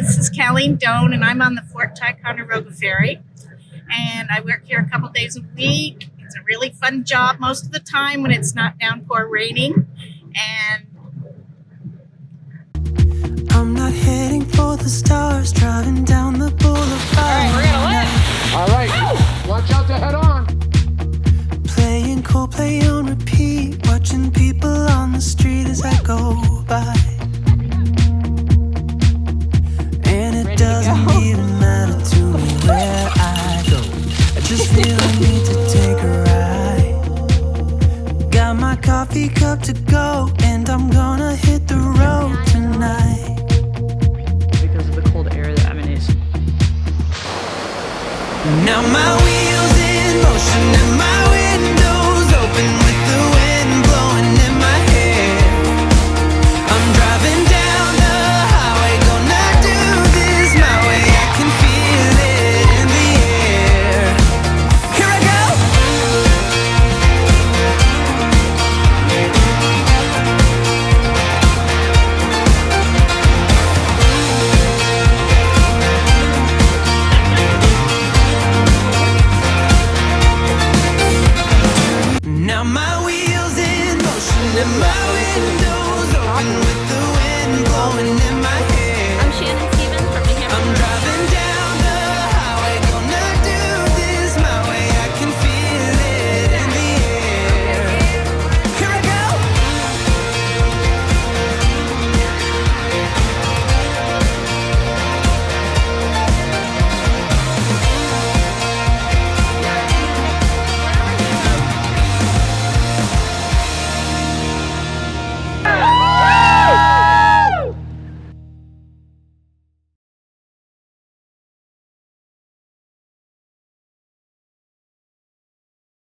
This is Colleen Doan, and I'm on the Fort Ticonderoga Ferry. And I work here a couple days a week. It's a really fun job most of the time when it's not downpour raining. And I'm not heading for the stars, driving down the boulevard. All right, we're gonna land. All right, watch out to head on. Playing Coldplay on repeat, watching people on the street as I go by. And it doesn't even matter to me where I go. I just really need to take a ride. Got my coffee cup to go, and I'm gonna hit the road tonight. Because of the cold air that emanates. Now my wheels in motion and my windows open with the wind blowing in my hair. I'm driving down the highway, gonna do this my way. I can feel it in the air. Here I go. Now my wheels in motion and my windows open with the wind blowing in my hair. I'm Shannon Stevens from New Hampshire. I'm driving